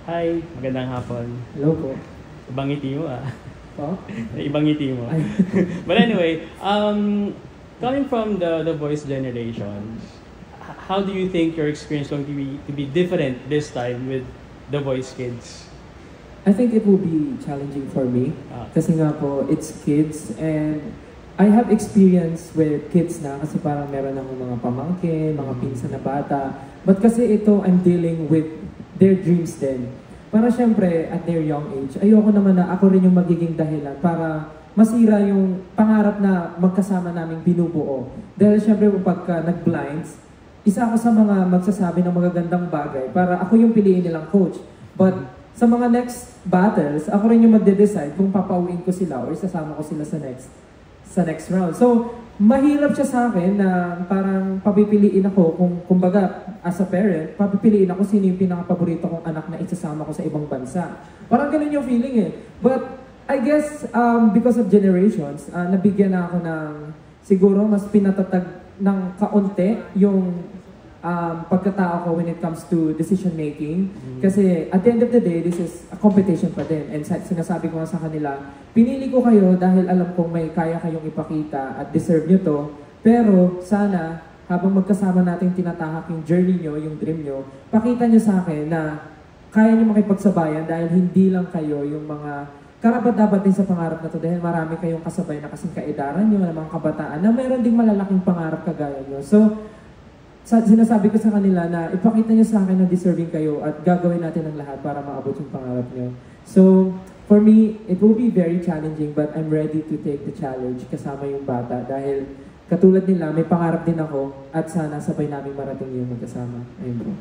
Hi, magandang hapon. Hello po. Ibang ngiti mo ah. Po? Ibang ngiti mo. Ay. But anyway, coming from the voice generation, how do you think your experience going to be different this time with the voice kids? I think it will be challenging for me. Kasi nga po, it's kids and I have experience with kids na kasi parang meron akong mga pamangkin, mga pinsan na bata. But kasi ito, I'm dealing with their dreams din. Para syempre, at their young age, ayoko naman na ako rin yung magiging dahilan para masira yung pangarap na magkasama naming binubuo. Dahil syempre pagka nag-blinds, isa ako sa mga magsasabi ng magagandang bagay para ako yung piliin nilang coach. But sa mga next battles, ako rin yung magde-decide kung papauwiin ko sila or isasama ko sila sa next round. So, mahirap siya sa akin na parang papipiliin ako kung kumbaga as a parent, papipiliin ako sino yung pinaka-paborito kong anak na isasama ko sa ibang bansa. Parang ganun yung feeling eh. But I guess because of generations, nabigyan na ako ng siguro mas pinatatag ng kaunti yung pagkatao ko when it comes to decision making. Kasi at the end of the day, this is a competition pa din. And sinasabi ko nga sa kanila, pinili ko kayo dahil alam kong may kaya kayong ipakita at deserve nyo to. Pero sana, habang magkasama natin tinatahak yung journey nyo, yung dream nyo, pakita nyo sa akin na kaya nyo makipagsabayan dahil hindi lang kayo yung mga karapat-dapat din sa pangarap na to dahil marami kayong kasabay na kasing kaedaran nyo, ng mga kabataan na meron ding malalaking pangarap kagaya nyo. So, sinasabi ko sa kanila na ipakita niyo sa akin na deserving kayo at gagawin natin ang lahat para maabot yung pangarap niyo. So, for me, it will be very challenging but I'm ready to take the challenge kasama yung bata dahil katulad nila, may pangarap din ako at sana sabay namin marating yung magkasama. Ayun bro.